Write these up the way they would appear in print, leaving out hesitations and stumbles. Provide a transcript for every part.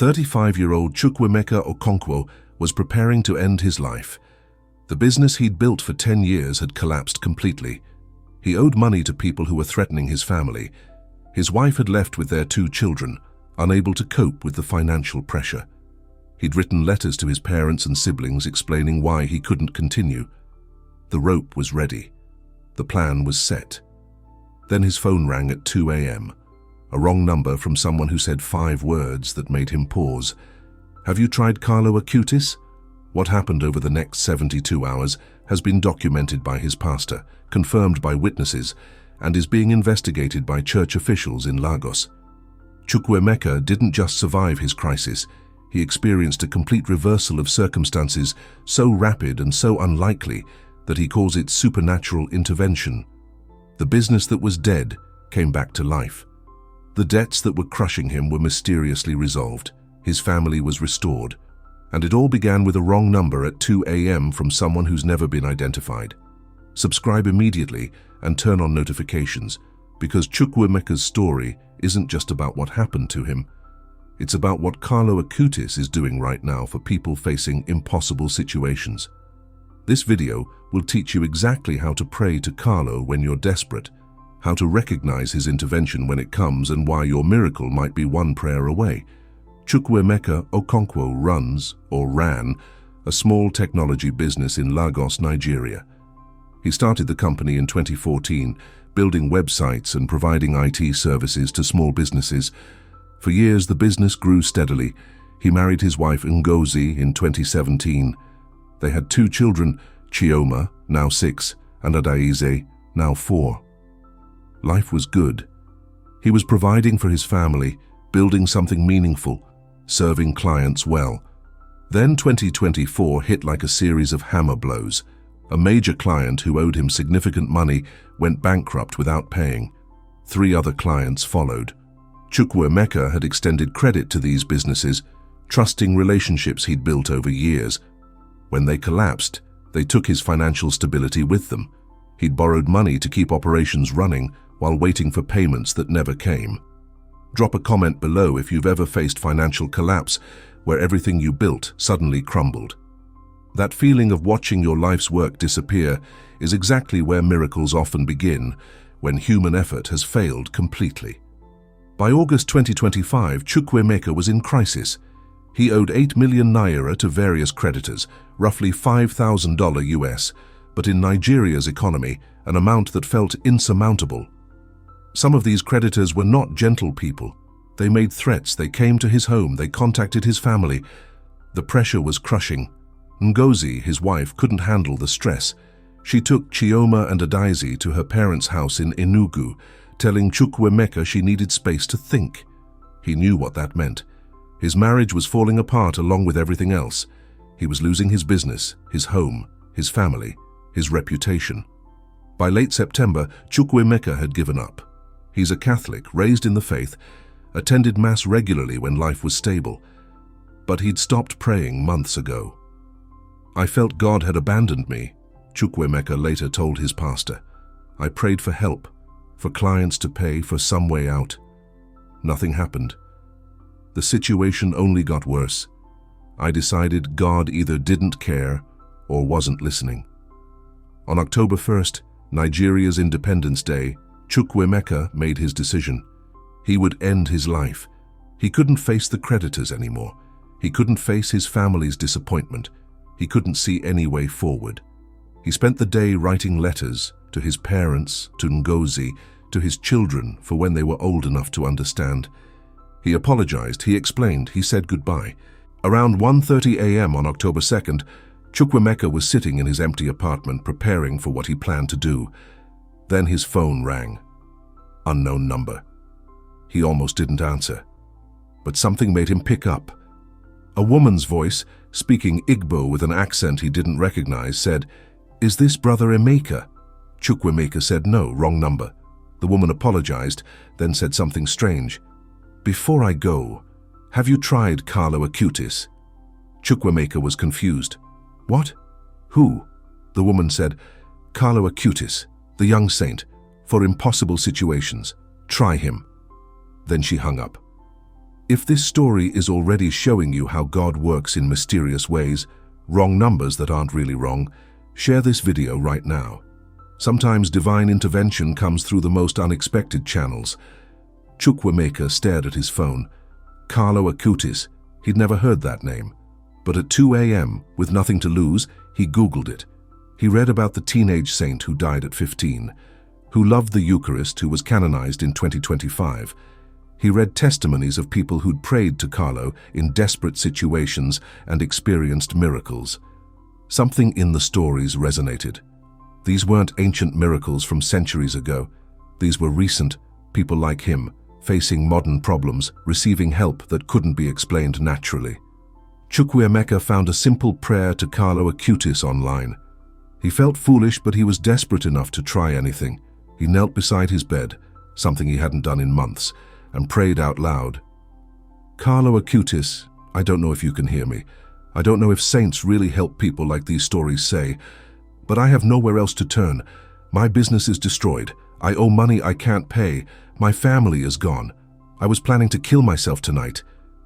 35-year-old Chukwuemeka Okonkwo was preparing to end his life. The business he'd built for 10 years had collapsed completely. He owed money to people who were threatening his family. His wife had left with their 2 children, unable to cope with the financial pressure. He'd written letters to his parents and siblings explaining why he couldn't continue. The rope was ready. The plan was set. Then his phone rang at 2 a.m. A wrong number from someone who said 5 words that made him pause. "Have you tried Carlo Acutis?" What happened over the next 72 hours has been documented by his pastor, confirmed by witnesses, and is being investigated by church officials in Lagos. Chukwuemeka didn't just survive his crisis, he experienced a complete reversal of circumstances so rapid and so unlikely that he calls it supernatural intervention. The business that was dead came back to life. The debts that were crushing him were mysteriously resolved. His family was restored. And it all began with a wrong number at 2 a.m. from someone who's never been identified. Subscribe immediately and turn on notifications, because Chukwuemeka's story isn't just about what happened to him. It's about what Carlo Acutis is doing right now for people facing impossible situations. This video will teach you exactly how to pray to Carlo when you're desperate, how to recognize his intervention when it comes, and why your miracle might be one prayer away. Chukwuemeka Okonkwo runs, or ran, a small technology business in Lagos, Nigeria. He started the company in 2014, building websites and providing IT services to small businesses. For years, the business grew steadily. He married his wife Ngozi in 2017. They had 2 children, Chioma, now 6, and Adaize, now 4. Life was good. He was providing for his family, building something meaningful, serving clients well. Then 2024 hit like a series of hammer blows. A major client who owed him significant money went bankrupt without paying. 3 other clients followed. Chukwuemeka had extended credit to these businesses, trusting relationships he'd built over years. When they collapsed, they took his financial stability with them. He'd borrowed money to keep operations running while waiting for payments that never came. Drop a comment below if you've ever faced financial collapse where everything you built suddenly crumbled. That feeling of watching your life's work disappear is exactly where miracles often begin, when human effort has failed completely. By August 2025, Chukwuemeka was in crisis. He owed 8 million naira to various creditors, roughly $5,000 US, but in Nigeria's economy, an amount that felt insurmountable. Some of these creditors were not gentle people. They made threats, they came to his home, they contacted his family. The pressure was crushing. Ngozi, his wife, couldn't handle the stress. She took Chioma and Adaize to her parents' house in Enugu, telling Chukwuemeka she needed space to think. He knew what that meant. His marriage was falling apart along with everything else. He was losing his business, his home, his family, his reputation. By late September, Chukwuemeka had given up. He's a Catholic, raised in the faith, attended Mass regularly when life was stable. But he'd stopped praying months ago. "I felt God had abandoned me," Chukwuemeka later told his pastor. "I prayed for help, for clients to pay, for some way out. Nothing happened. The situation only got worse. I decided God either didn't care or wasn't listening." On October 1st, Nigeria's Independence Day, Chukwuemeka made his decision. He would end his life. He couldn't face the creditors anymore. He couldn't face his family's disappointment. He couldn't see any way forward. He spent the day writing letters to his parents, to Ngozi, to his children for when they were old enough to understand. He apologized, he explained, he said goodbye. Around 1:30 a.m. on October 2nd, Chukwuemeka was sitting in his empty apartment preparing for what he planned to do. Then his phone rang. Unknown number. He almost didn't answer. But something made him pick up. A woman's voice, speaking Igbo with an accent he didn't recognize, said, "Is this Brother Emeka?" Chukwuemeka said no, wrong number. The woman apologized, then said something strange. "Before I go, have you tried Carlo Acutis?" Chukwuemeka was confused. "What? Who?" The woman said, "Carlo Acutis, the young saint, for impossible situations. Try him." Then she hung up. If this story is already showing you how God works in mysterious ways, wrong numbers that aren't really wrong, share this video right now. Sometimes divine intervention comes through the most unexpected channels. Chukwuemeka stared at his phone. Carlo Acutis. He'd never heard that name. But at 2 a.m., with nothing to lose, he Googled it. He read about the teenage saint who died at 15, who loved the Eucharist, who was canonized in 2025. He read testimonies of people who'd prayed to Carlo in desperate situations and experienced miracles. Something in the stories resonated. These weren't ancient miracles from centuries ago. These were recent, people like him, facing modern problems, receiving help that couldn't be explained naturally. Chukwuemeka found a simple prayer to Carlo Acutis online. He felt foolish, but he was desperate enough to try anything. He knelt beside his bed, something he hadn't done in months, and prayed out loud. Carlo Acutis, I don't know if you can hear me. I don't know if saints really help people like these stories say, but I have nowhere else to turn. My business is destroyed. I owe money I can't pay. My family is gone. I was planning to kill myself tonight.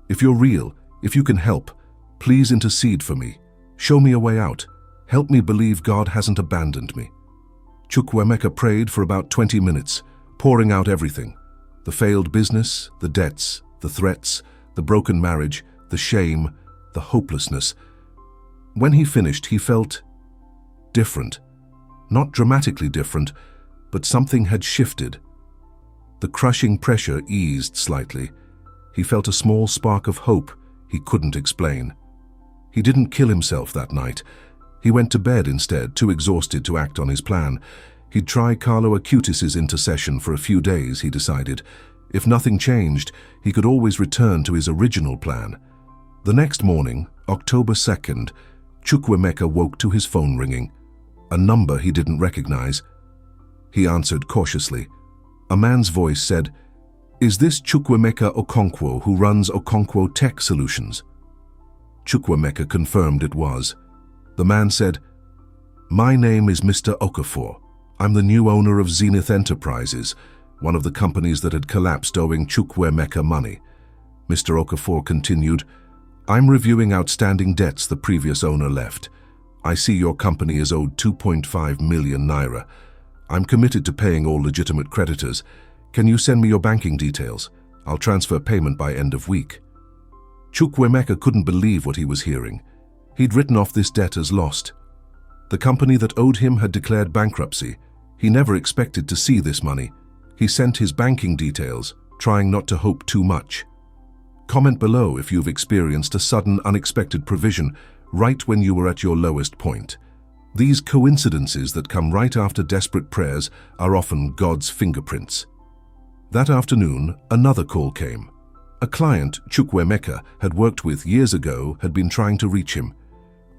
If you're real, if you can help, please intercede for me. Show me a way out. Help me believe God hasn't abandoned me. Chukwuemeka prayed for about 20 minutes, pouring out everything. The failed business, the debts, the threats, the broken marriage, the shame, the hopelessness. When he finished, he felt different. Not dramatically different, but something had shifted. The crushing pressure eased slightly. He felt a small spark of hope he couldn't explain. He didn't kill himself that night. He went to bed instead, too exhausted to act on his plan. He'd try Carlo Acutis' intercession for a few days, he decided. If nothing changed, he could always return to his original plan. The next morning, October 2nd, Chukwuemeka woke to his phone ringing. A number he didn't recognize. He answered cautiously. A man's voice said, "Is this Chukwuemeka Okonkwo, who runs Okonkwo Tech Solutions?" Chukwuemeka confirmed it was. The man said, "My name is Mr. Okafor. I'm the new owner of Zenith Enterprises, one of the companies that had collapsed owing Chukwuemeka money." Mr. Okafor continued, "I'm reviewing outstanding debts the previous owner left. I see your company is owed 2.5 million naira. I'm committed to paying all legitimate creditors. Can you send me your banking details? I'll transfer payment by end of week." Chukwuemeka couldn't believe what he was hearing. He'd written off this debt as lost. The company that owed him had declared bankruptcy. He never expected to see this money. He sent his banking details, trying not to hope too much. Comment below if you've experienced a sudden, unexpected provision right when you were at your lowest point. These coincidences that come right after desperate prayers are often God's fingerprints. That afternoon, another call came. A client Chukwuemeka had worked with years ago had been trying to reach him.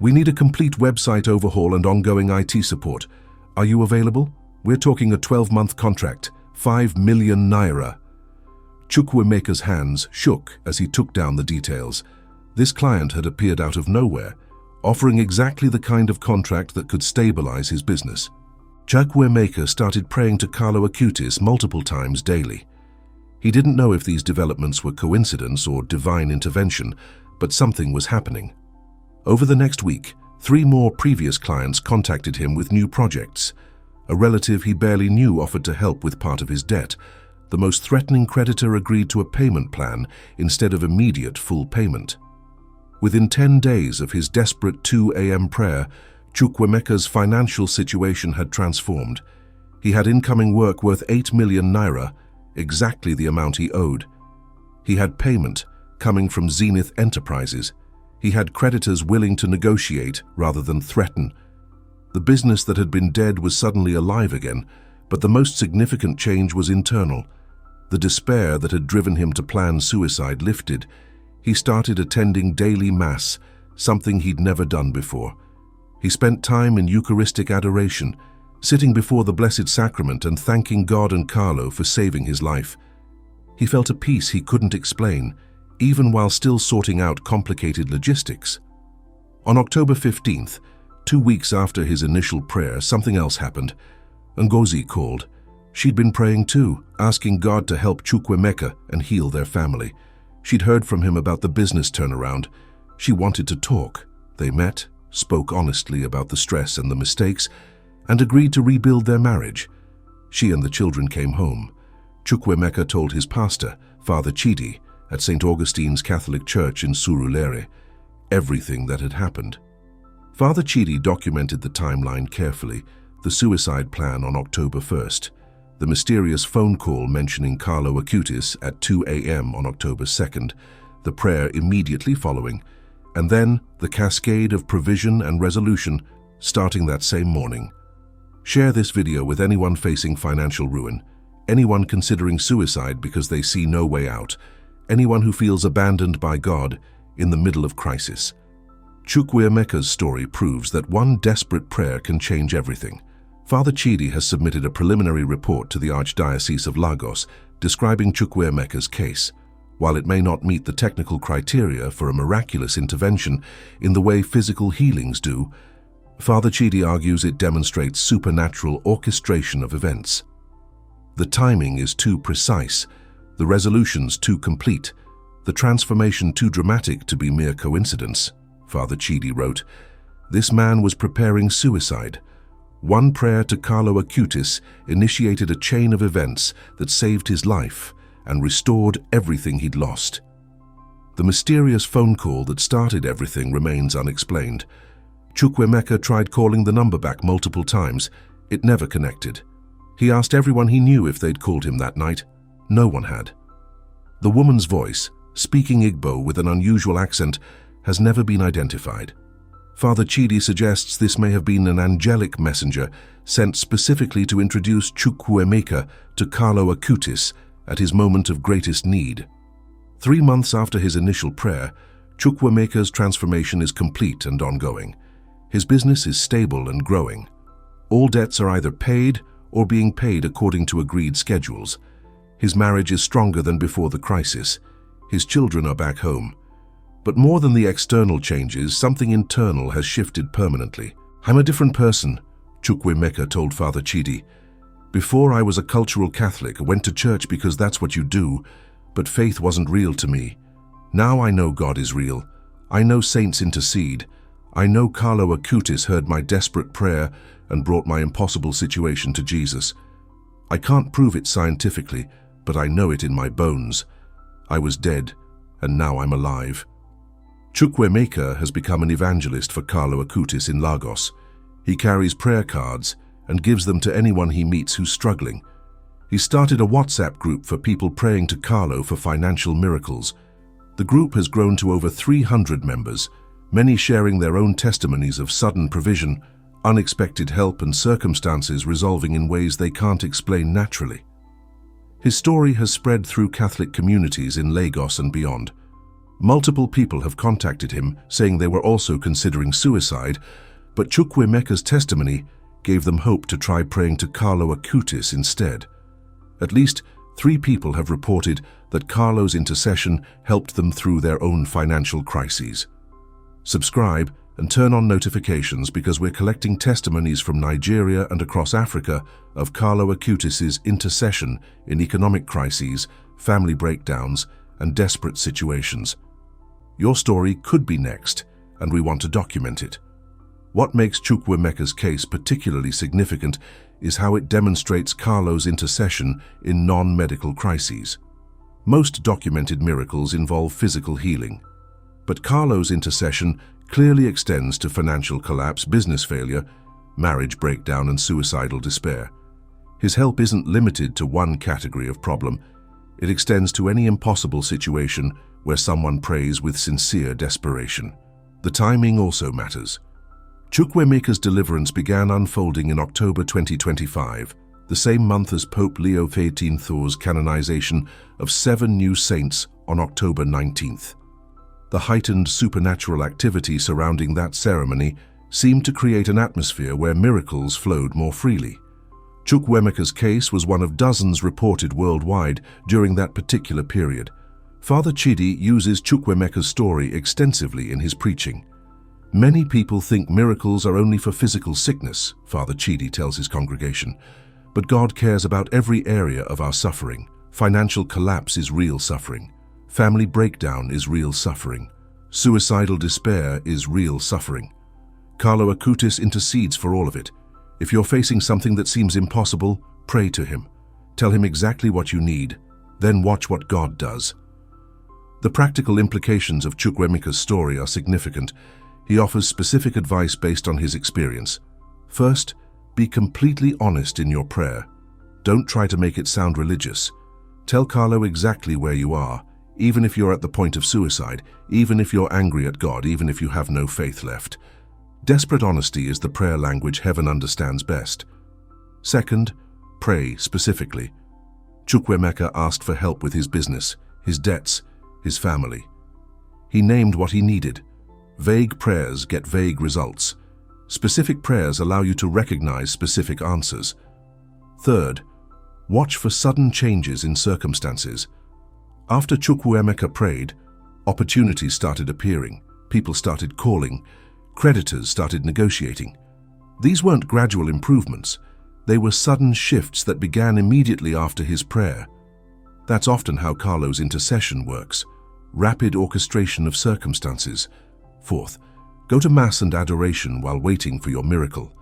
"We need a complete website overhaul and ongoing IT support. Are you available? We're talking a 12-month contract, 5 million naira." Chukwuemeka's hands shook as he took down the details. This client had appeared out of nowhere, offering exactly the kind of contract that could stabilize his business. Chukwuemeka started praying to Carlo Acutis multiple times daily. He didn't know if these developments were coincidence or divine intervention, but something was happening. Over the next week, 3 more previous clients contacted him with new projects. A relative he barely knew offered to help with part of his debt. The most threatening creditor agreed to a payment plan instead of immediate full payment. Within 10 days of his desperate 2 a.m. prayer, Chukwuemeka's financial situation had transformed. He had incoming work worth 8 million naira, exactly the amount he owed. He had payment coming from Zenith Enterprises. He had creditors willing to negotiate rather than threaten. The business that had been dead was suddenly alive again, but the most significant change was internal. The despair that had driven him to plan suicide lifted. He started attending daily mass, something he'd never done before. He spent time in Eucharistic adoration, sitting before the Blessed Sacrament and thanking God and Carlo for saving his life. He felt a peace he couldn't explain, even while still sorting out complicated logistics. On October 15th, 2 weeks after his initial prayer, something else happened. Ngozi called. She'd been praying too, asking God to help Chukwuemeka and heal their family. She'd heard from him about the business turnaround. She wanted to talk. They met, spoke honestly about the stress and the mistakes, and agreed to rebuild their marriage. She and the children came home. Chukwuemeka told his pastor, Father Chidi, at St. Augustine's Catholic Church in Surulere, everything that had happened. Father Chidi documented the timeline carefully, the suicide plan on October 1st, the mysterious phone call mentioning Carlo Acutis at 2 a.m. on October 2nd, the prayer immediately following, and then the cascade of provision and resolution starting that same morning. Share this video with anyone facing financial ruin, anyone considering suicide because they see no way out, anyone who feels abandoned by God in the middle of crisis. Chukwuemeka's story proves that one desperate prayer can change everything. Father Chidi has submitted a preliminary report to the Archdiocese of Lagos describing Chukwuemeka's case. While it may not meet the technical criteria for a miraculous intervention in the way physical healings do, Father Chidi argues it demonstrates supernatural orchestration of events. The timing is too precise, the resolutions too complete, the transformation too dramatic to be mere coincidence, Father Chidi wrote. This man was preparing suicide. One prayer to Carlo Acutis initiated a chain of events that saved his life and restored everything he'd lost. The mysterious phone call that started everything remains unexplained. Chukwuemeka tried calling the number back multiple times. It never connected. He asked everyone he knew if they'd called him that night. No one had. The woman's voice, speaking Igbo with an unusual accent, has never been identified. Father Chidi suggests this may have been an angelic messenger sent specifically to introduce Chukwuemeka to Carlo Acutis at his moment of greatest need. 3 months after his initial prayer, Chukwuemeka's transformation is complete and ongoing. His business is stable and growing. All debts are either paid or being paid according to agreed schedules. His marriage is stronger than before the crisis. His children are back home. But more than the external changes, something internal has shifted permanently. I'm a different person, Chukwuemeka told Father Chidi. Before I was a cultural Catholic, I went to church because that's what you do, but faith wasn't real to me. Now I know God is real. I know saints intercede. I know Carlo Acutis heard my desperate prayer and brought my impossible situation to Jesus. I can't prove it scientifically, but I know it in my bones. I was dead, and now I'm alive. Chukwuemeka has become an evangelist for Carlo Acutis in Lagos. He carries prayer cards and gives them to anyone he meets who's struggling. He started a WhatsApp group for people praying to Carlo for financial miracles. The group has grown to over 300 members, many sharing their own testimonies of sudden provision, unexpected help and circumstances resolving in ways they can't explain naturally. His story has spread through Catholic communities in Lagos and beyond. Multiple people have contacted him saying they were also considering suicide, but Chukwuemeka's testimony gave them hope to try praying to Carlo Acutis instead. At least 3 people have reported that Carlo's intercession helped them through their own financial crises. Subscribe and turn on notifications because we're collecting testimonies from Nigeria and across Africa of Carlo Acutis' intercession in economic crises, family breakdowns, and desperate situations. Your story could be next, and we want to document it. What makes Chukwuemeka's case particularly significant is how it demonstrates Carlo's intercession in non-medical crises. Most documented miracles involve physical healing, but Carlo's intercession clearly extends to financial collapse, business failure, marriage breakdown, and suicidal despair. His help isn't limited to one category of problem. It extends to any impossible situation where someone prays with sincere desperation. The timing also matters. Chukwuemeka's deliverance began unfolding in October 2025, the same month as Pope Leo XIII's canonization of 7 new saints on October 19th. The heightened supernatural activity surrounding that ceremony seemed to create an atmosphere where miracles flowed more freely. Chukwuemeka's case was one of dozens reported worldwide during that particular period. Father Chidi uses Chukwuemeka's story extensively in his preaching. Many people think miracles are only for physical sickness, Father Chidi tells his congregation, but God cares about every area of our suffering. Financial collapse is real suffering. Family breakdown is real suffering. Suicidal despair is real suffering. Carlo Acutis intercedes for all of it. If you're facing something that seems impossible, pray to him. Tell him exactly what you need, then watch what God does. The practical implications of Chukwuemeka's story are significant. He offers specific advice based on his experience. First, be completely honest in your prayer. Don't try to make it sound religious. Tell Carlo exactly where you are, even if you're at the point of suicide, even if you're angry at God, even if you have no faith left. Desperate honesty is the prayer language heaven understands best. Second, pray specifically. Chukwuemeka asked for help with his business, his debts, his family. He named what he needed. Vague prayers get vague results. Specific prayers allow you to recognize specific answers. Third, watch for sudden changes in circumstances. After Chukwuemeka prayed, opportunities started appearing, people started calling, creditors started negotiating. These weren't gradual improvements. They were sudden shifts that began immediately after his prayer. That's often how Carlo's intercession works. Rapid orchestration of circumstances. Fourth, go to Mass and adoration while waiting for your miracle.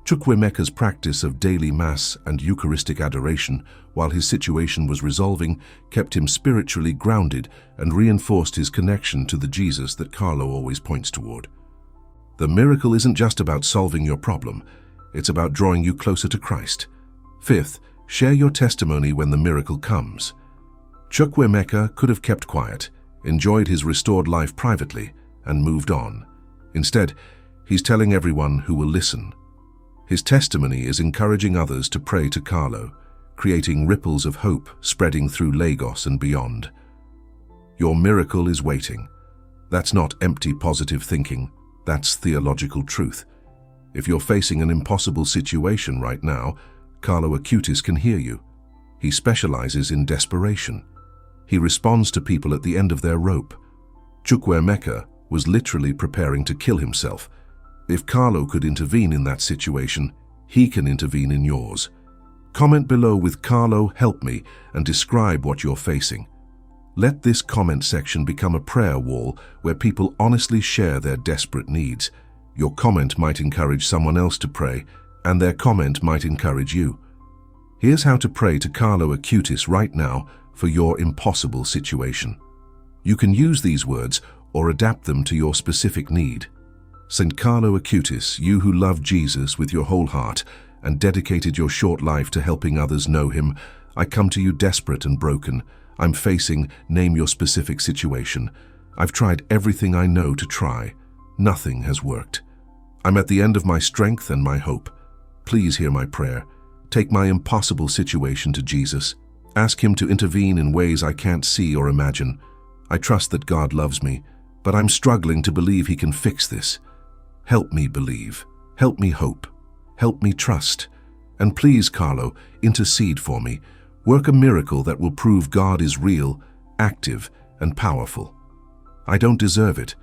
Chukwuemeka's practice of daily Mass and Eucharistic adoration while his situation was resolving kept him spiritually grounded and reinforced his connection to the Jesus that Carlo always points toward. The miracle isn't just about solving your problem, it's about drawing you closer to Christ. Fifth, share your testimony when the miracle comes. Chukwuemeka could have kept quiet, enjoyed his restored life privately, and moved on. Instead, he's telling everyone who will listen. His testimony is encouraging others to pray to Carlo, creating ripples of hope spreading through Lagos and beyond. Your miracle is waiting. That's not empty positive thinking, that's theological truth. If you're facing an impossible situation right now, Carlo Acutis can hear you. He specializes in desperation. He responds to people at the end of their rope. Chukwuemeka was literally preparing to kill himself. If Carlo could intervene in that situation, he can intervene in yours. Comment below with "Carlo, help me," and describe what you're facing. Let this comment section become a prayer wall where people honestly share their desperate needs. Your comment might encourage someone else to pray, and their comment might encourage you. Here's how to pray to Carlo Acutis right now for your impossible situation. You can use these words or adapt them to your specific need. St. Carlo Acutis, you who love Jesus with your whole heart and dedicated your short life to helping others know him, I come to you desperate and broken. I'm facing, name your specific situation. I've tried everything I know to try. Nothing has worked. I'm at the end of my strength and my hope. Please hear my prayer. Take my impossible situation to Jesus. Ask him to intervene in ways I can't see or imagine. I trust that God loves me, but I'm struggling to believe he can fix this. Help me believe. Help me hope. Help me trust. And please, Carlo, intercede for me. Work a miracle that will prove God is real, active, and powerful. I don't deserve it,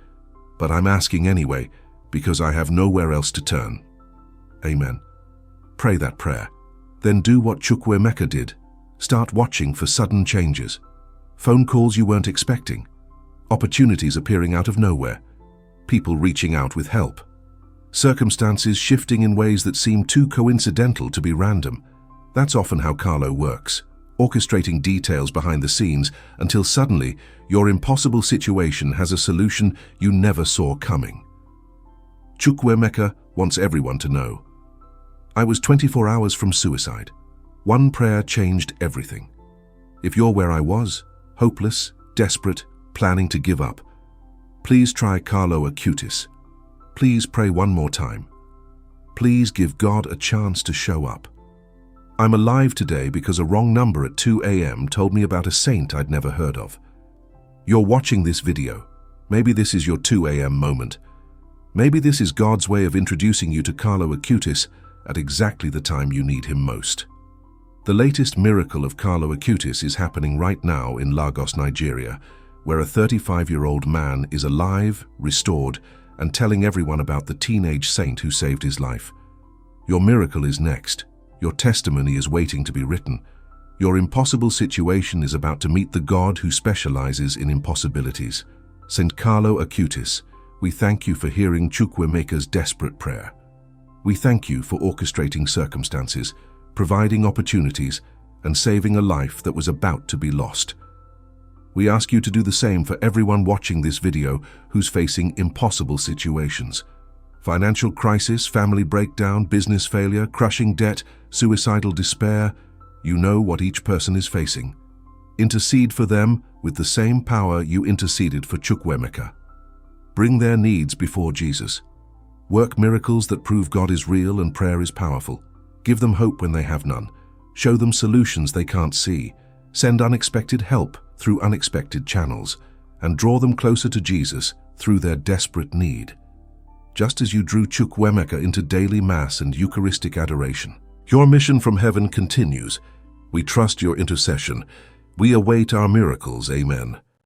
but I'm asking anyway because I have nowhere else to turn. Amen. Pray that prayer. Then do what Chukwuemeka did. Start watching for sudden changes. Phone calls you weren't expecting. Opportunities appearing out of nowhere. People reaching out with help. Circumstances shifting in ways that seem too coincidental to be random. That's often how Carlo works, orchestrating details behind the scenes until suddenly your impossible situation has a solution you never saw coming. Chukwuemeka wants everyone to know. I was 24 hours from suicide. One prayer changed everything. If you're where I was, hopeless, desperate, planning to give up, please try Carlo Acutis. Please pray one more time. Please give God a chance to show up. I'm alive today because a wrong number at 2 a.m. told me about a saint I'd never heard of. You're watching this video. Maybe this is your 2 a.m. moment. Maybe this is God's way of introducing you to Carlo Acutis at exactly the time you need him most. The latest miracle of Carlo Acutis is happening right now in Lagos, Nigeria, where a 35-year-old man is alive, restored, and telling everyone about the teenage saint who saved his life. Your miracle is next. Your testimony is waiting to be written. Your impossible situation is about to meet the God who specializes in impossibilities. Saint Carlo Acutis, we thank you for hearing Chukwuemeka's desperate prayer. We thank you for orchestrating circumstances, providing opportunities, and saving a life that was about to be lost. We ask you to do the same for everyone watching this video who's facing impossible situations. Financial crisis, family breakdown, business failure, crushing debt, suicidal despair. You know what each person is facing. Intercede for them with the same power you interceded for Chukwuemeka. Bring their needs before Jesus. Work miracles that prove God is real and prayer is powerful. Give them hope when they have none. Show them solutions they can't see. Send unexpected help through unexpected channels, and draw them closer to Jesus through their desperate need. Just as you drew Chukwuemeka into daily Mass and Eucharistic adoration, your mission from heaven continues. We trust your intercession. We await our miracles. Amen.